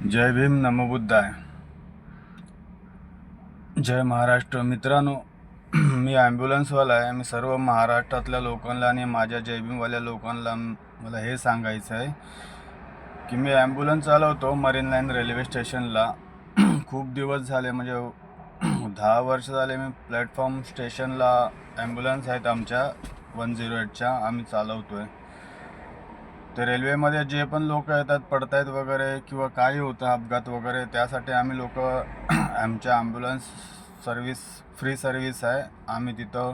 जय भीम, नमो बुद्धाय. जय महाराष्ट्र. मित्रांनो, मी ॲम्ब्युलन्सवाला आहे. मी सर्व महाराष्ट्रातल्या लोकांना आणि माझ्या जय भीमवाल्या लोकांना मला हे सांगायचं आहे की मी ॲम्ब्युलन्स चालवतो मरीन लाईन रेल्वे स्टेशनला. खूप दिवस झाले, म्हणजे 10 वर्ष झाले मी प्लॅटफॉर्म स्टेशनला ॲम्ब्युलन्स आहेत आमच्या 108च्या आम्ही चालवतो आहे. ते रेल्वेमध्ये जे पण लोक येतात, पडतायत वगैरे किंवा काही होतं अपघात वगैरे, त्यासाठी आम्ही लोक आमच्या ॲम्ब्युलन्स फ्री सर्व्हिस आहे. आम्ही तिथं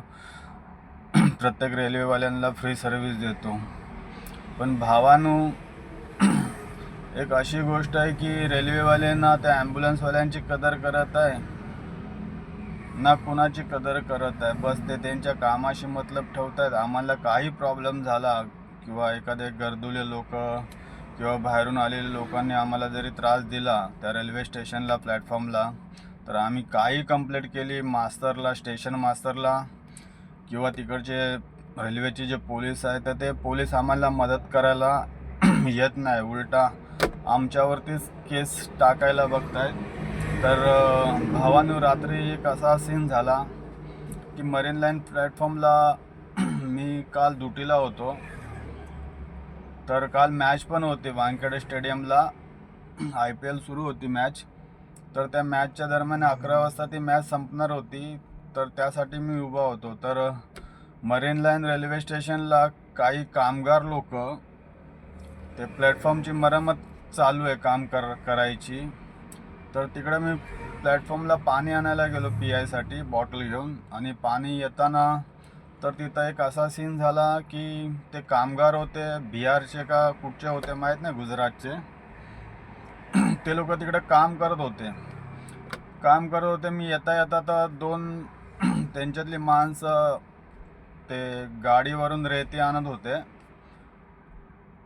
प्रत्येक रेल्वेवाल्यांना फ्री सर्व्हिस देतो. पण भावानू, एक अशी गोष्ट आहे की रेल्वेवाल्यांना त्या ॲम्ब्युलन्सवाल्यांची कदर करत आहे ना, कुणाची कदर करत आहे. बस ते त्यांच्या कामाशी मतलब ठेवत आहेत. आम्हाला काही प्रॉब्लेम झाला किंवा एखादे गर्दुले लोक किंवा बाहेरून आलेल्या लोकांनी आम्हाला जरी त्रास दिला त्या रेल्वे स्टेशनला, प्लॅटफॉर्मला, तर आम्ही काही कंप्लेंट केली मास्तरला, स्टेशन मास्तरला किंवा तिकडचे रेल्वेचे जे पोलीस आहेत, तर ते पोलीस आम्हाला मदत करायला येत नाही. उलटा आमच्यावरतीच केस टाकायला बघतायत. तर भावानू, रात्री एक असा सीन झाला की मरीन लाईन प्लॅटफॉर्मला मी काल ड्युटीला होतो. तर काल मॅच पण होती वानखेडे स्टेडियमला. IPL सुरू होती मॅच. तर त्या मॅचच्या दरम्यान 11 वाजता ती मॅच संपणार होती. तर त्यासाठी मी उभा होतो. तर मरीन लाईन रेल्वे स्टेशनला काही कामगार लोक, ते प्लॅटफॉर्मची मरम्मत चालू आहे काम करायची. तर तिकडे मी प्लॅटफॉर्मला पाणी आणायला गेलो पियायसाठी बॉटल घेऊन. आणि पाणी येताना तर तिथं एक असा सीन झाला की ते कामगार होते, बिहारचे का कुठचे होते माहीत नाही, गुजरातचे. ते लोक तिकडे काम करत होते. मी येता तर दोन त्यांच्यातली माणसं ते गाडीवरून रेती आणत होते.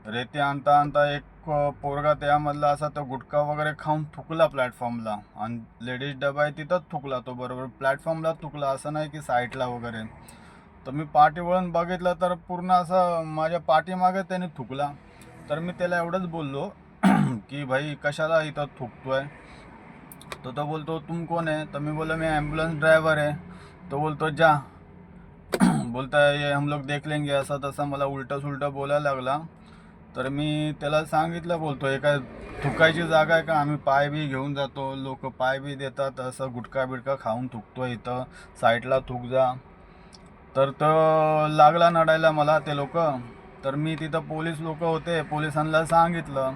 रेती आणता एक पोरगा त्यामधला असा तो गुटखा वगैरे खाऊन थुकला प्लॅटफॉर्मला. आणि लेडीज डबा आहे तिथंच थुकला, तो बरोबर प्लॅटफॉर्मला थुकला, असं नाही की साईडला वगैरे. तर मी पाठी वळून बघितलं तर पूर्ण असं माझ्या पाठीमागे त्याने थुकला. तर मी त्याला एवढंच बोललो की भाई कशाला इथं थुकतोय. तो बोलतो तुम कोण आहे. तर मी बोललो मी ॲम्ब्युलन्स ड्रायव्हर आहे. तो बोलतो जा, बोलता ये हम लोग देख लेंगे, असं तसं मला उलटं सुलटं बोलायला लागला. तर मी त्याला सांगितलं, बोलतो हे काय थुकायची जागा आहे का, आम्ही पाय बी घेऊन जातो, लोक पाय बी देतात, असं गुटखा बिटका खाऊन थुकतो इथं, साईडला थुक जा. तर तो लागला नडायला मला ते लोक. तर मी तिथं पोलीस लोक होते, पोलिसांना सांगितलं.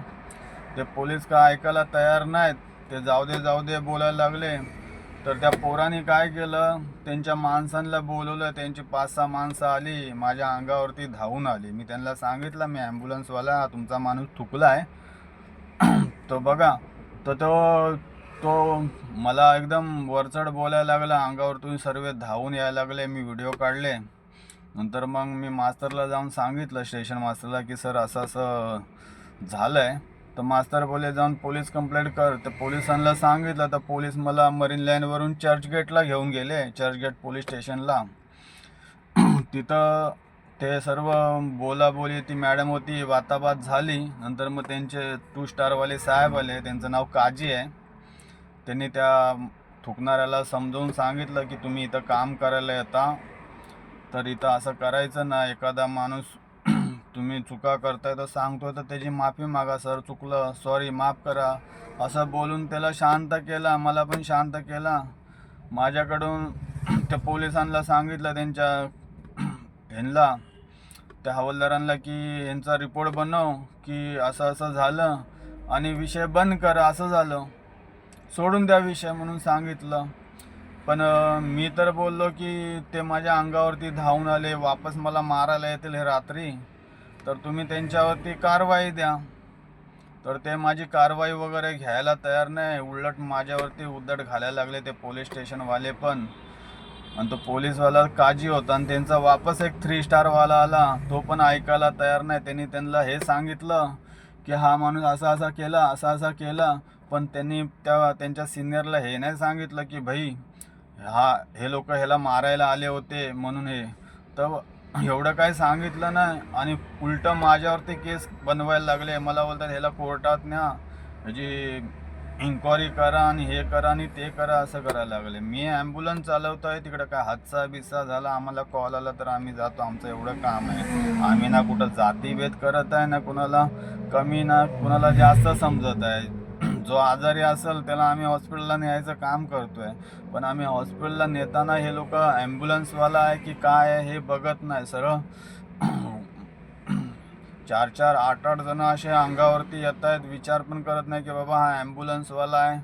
ते पोलीस का ऐकायला तयार नाहीत. ते जाऊ दे बोलायला लागले. तर त्या पोराने काय केलं, त्यांच्या माणसांना बोलवलं. त्यांची 5-6 माणसं आली, माझ्या अंगावरती धावून आली. मी त्यांना सांगितलं मी ॲम्ब्युलन्सवाला, तुमचा माणूस थुकला आहे तो बघा. तर तो मला एकदम वरचढ बोलायला लागला, अंगावरतून सर्व धावून यायला लागले. मी व्हिडिओ काढले. नंतर मग मी मास्तरला जाऊन सांगितलं, स्टेशन मास्तरला, की सर असं असं झालं आहे. तर मास्तर बोले जाऊन पोलीस कंप्लेंट कर. तर पोलिसांना सांगितलं. तर पोलीस मला मरीन लाईनवरून चर्चगेटला घेऊन गेले, चर्चगेट पोलीस स्टेशनला. तिथं ते सर्व बोलाबोली, ती मॅडम होती, वाताबात झाली. नंतर मग त्यांचे 2 स्टारवाले साहेब आले, त्यांचं नाव काजी आहे. त्यांनी त्या थुकणाऱ्याला समजावून सांगितलं की तुम्ही इथं काम करायला येता, तर इथं असं करायचं ना. एखादा माणूस तुम्ही चुका करताय तर सांगतोय तर त्याची माफी मागा, सर चुकलं, सॉरी, माफ करा, असं बोलून त्याला शांत केला. मला पण शांत केला. माझ्याकडून त्या पोलिसांना सांगितलं, त्यांच्या ह्यांना, त्या हवालदारांना, की यांचा रिपोर्ट बनव की असं असं झालं आणि विषय बंद करा, असं झालं, सोडून द्या विषय म्हणून सांगितलं. पण मी तर बोललो की ते माझ्या अंगावरती धावून आले, वापस मला मारायला येतील हे रात्री, तर तुम्ही त्यांच्यावरती कारवाई द्या. तर ते माझी कारवाई वगैरे घ्यायला तयार नाही, उलट माझ्यावरती उद्धट घालायला लागले ते पोलीस स्टेशनवाले पण. आणि तो पोलीसवाला काजी होता, आणि त्यांचा वापस एक 3 स्टारवाला आला, तो पण ऐकायला तयार नाही. त्यांना हे सांगितलं की हा माणूस असा केला. पण त्यांनी त्यांच्या सिनियरला हे नाही सांगितलं की भाई हे लोक ह्याला मारायला आले होते म्हणून हे. तर एवढं काय सांगितलं नाही. आणि उलटं माझ्यावरती केस बनवायला लागले. मला बोलतात ह्याला कोर्टात न्या, ह्याची इन्क्वायरी करा आणि हे करा आणि ते करा असं करायला लागले. मी ॲम्ब्युलन्स चालवतोय, तिकडं काय हादसा बिस्सा झाला आम्हाला कॉल आला तर आम्ही जातो, आमचं एवढं काम आहे. आम्ही ना कुठं जातीभेद करत आहे, ना कुणाला कमी ना कुणाला जास्त समजत आहे. जो आजारी असेल त्याला आम्ही हॉस्पिटलला न्यायचं काम करतोय, पण आम्ही हॉस्पिटलला नेताना हे लोक ॲम्ब्युलन्सवाला आहे की काय आहे हे बघत नाही. सरळ 4-4, 8-8 जण असे अंगावरती येत आहेत, विचार पण करत नाही की बाबा हा ॲम्ब्युलन्सवाला आहे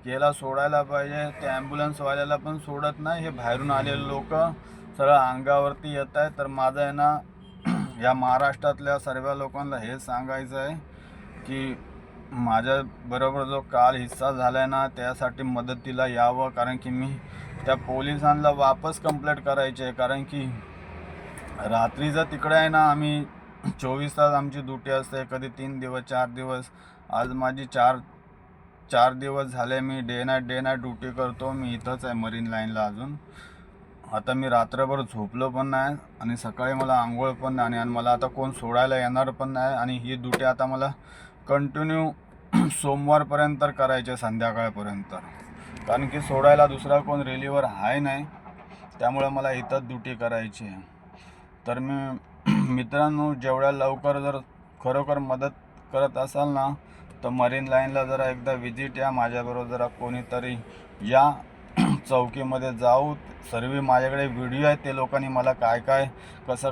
की याला सोडायला पाहिजे. ते ॲम्ब्युलन्सवाल्याला पण सोडत नाही. हे बाहेरून आलेले लोक सरळ अंगावरती येत आहेत. तर माझं आहे ना या महाराष्ट्रातल्या सर्व लोकांना हे सांगायचं आहे की माझ्याबरोबर जो काल हिस्सा झाला आहे ना, त्यासाठी मदतीला यावं. कारण की मी त्या पोलिसांना वापस कंप्लेंट करायची आहे. कारण की रात्रीचं तिकडे आहे ना, आम्ही 24 तास आमची ड्युटी असते, कधी 3 दिवस 4 दिवस. आज माझी 4 दिवस झाले मी डे नाईट ड्युटी करतो. मी इथंच आहे मरीन लाईनला अजून. आता मी रात्रभर झोपलो पण नाही आणि सकाळी मला आंघोळ पण नाही आणि मला आता कोण सोडायला येणार पण नाही. आणि ही ड्युटी आता मला कंटिन्यू सोमवारपर्यंत करायची, संध्याकाळपर्यंत. कारण की सोडायला दुसरा कोण रिलीवर आहे नाही, त्यामुळे मला इथंच ड्युटी करायची आहे. तर मी मित्रांनो, जेवढ्या लवकर जर खरोखर मदत करत असाल ना, तर मरीन लाईनला जरा एकदा विजिट या, माझ्याबरोबर जरा कोणीतरी या. चौकीमध्ये जाऊ. सर्व माझ्याकडे व्हिडिओ आहेत, ते लोकांनी मला कसं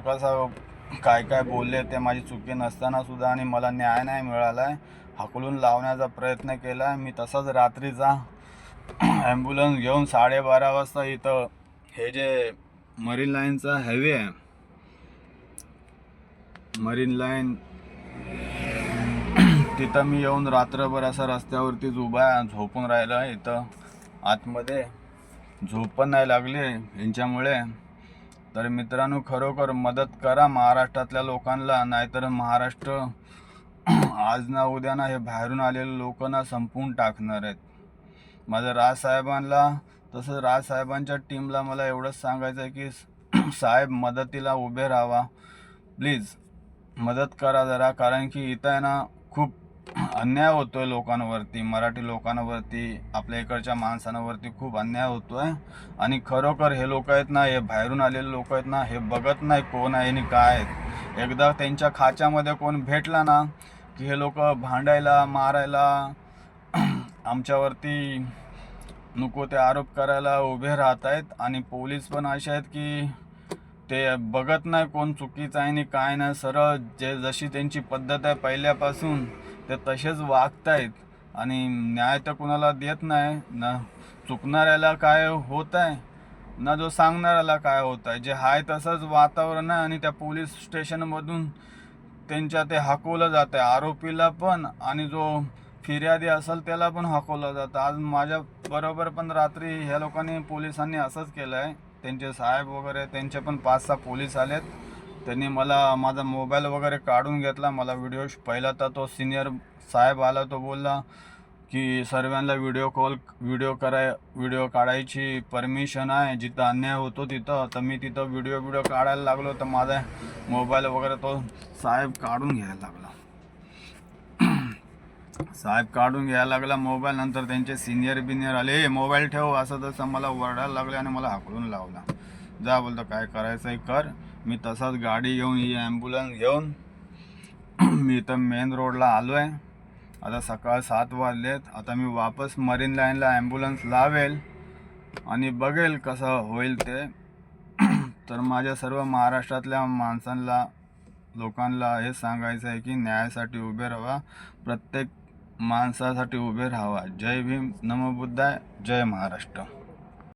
काय बोलले, ते माझी चुकी नसताना सुद्धा आणि मला न्याय नाही मिळाला आहे. हाकलून लावण्याचा प्रयत्न केला आहे. मी तसाच रात्रीचा ॲम्ब्युलन्स घेऊन 12:30 वाजता इथं हे जे मरीन लाईनचा हायवे आहे, मरीन लाईन, तिथं मी येऊन रात्रभर असं रस्त्यावरतीच उभा आहे, झोपून राहिलं आहे. इथं आतमध्ये झोप पण नाही लागली यांच्यामुळे. तर मित्रांनो, खरोखर मदत करा महाराष्ट्रातल्या लोकांना, नाहीतर महाराष्ट्र आज ना उद्या ना हे बाहेरून आलेले लोक ना संपवून टाकणार आहेत. माझं राजसाहेबांना, तसंच राजसाहेबांच्या टीमला मला एवढंच सांगायचं आहे की साहेब मदतीला उभे राहा, प्लीज मदत करा जरा. कारण की इथं आहे ना खूप अन्याय होतोय लोकांवरती, मराठी लोकांवरती, आपल्या इकडच्या माणसांवरती खूप अन्याय होतोय. आणि खरोखर हे लोक आहेत ना, हे बाहेरून आलेले लोक आहेत ना, हे बघत नाही कोण आहे आणि काय आहेत. एकदा त्यांच्या खाच्यामध्ये कोण भेटला ना की हे लोक भांडायला, मारायला, आमच्यावरती नको ते आरोप करायला उभे राहत आहेत. आणि पोलीस पण असे आहेत की ते बघत नाही कोण चुकीचं आहे आणि काय नाही. सरळ जशी त्यांची पद्धत आहे पहिल्यापासून ते तसेच वागतायत आणि न्याय तर कुणाला देत नाही. ना चुकणाऱ्याला काय होत आहे, ना जो सांगणाऱ्याला काय होत आहे. जे आहे तसंच वातावरण आहे आणि त्या पोलीस स्टेशनमधून त्यांच्या ते हाकवलं जातं आहे, आरोपीला पण आणि जो फिर्यादी असेल त्याला पण हाकवलं जातं. आज माझ्याबरोबर पण रात्री ह्या लोकांनी, पोलिसांनी असंच केलं आहे. त्यांचे साहेब वगैरे, त्यांचे पण 5-6 पोलीस आलेत. त्यांनी माझा मोबाईल वगैरे काढून घेतला. मला पहिला तर तो सिनियर साहेब आला, तो बोलला की सर्वांना व्हिडिओ काढायची परमिशन आहे, जिथं अन्याय होतो तिथं. तर मी तिथं व्हिडिओ काढायला लागलो, तर माझा मोबाईल वगैरे तो साहेब काढून घ्यायला लागला मोबाईल. नंतर त्यांचे सिनियर आले, मोबाईल ठेव असं तसं मला ओरडायला लागले आणि मला हाकलून लावला. जा बोलतो, काय करायचं कर. मी तसाच गाडी घेऊन, ही ॲम्ब्युलन्स घेऊन मी इथं मेन रोडला आलो आहे. आता सकाळ 7 वाजलेत. आता मी वापस मरीन लाईनला ॲम्ब्युलन्स लावेल आणि बघेल कसं होईल ते. तर माझ्या सर्व महाराष्ट्रातल्या लोकांना हे सांगायचं आहे की न्यायासाठी उभे राहा, प्रत्येक माणसासाठी उभे राहा. जय भीम, नमो बुद्धाय, जय महाराष्ट्र.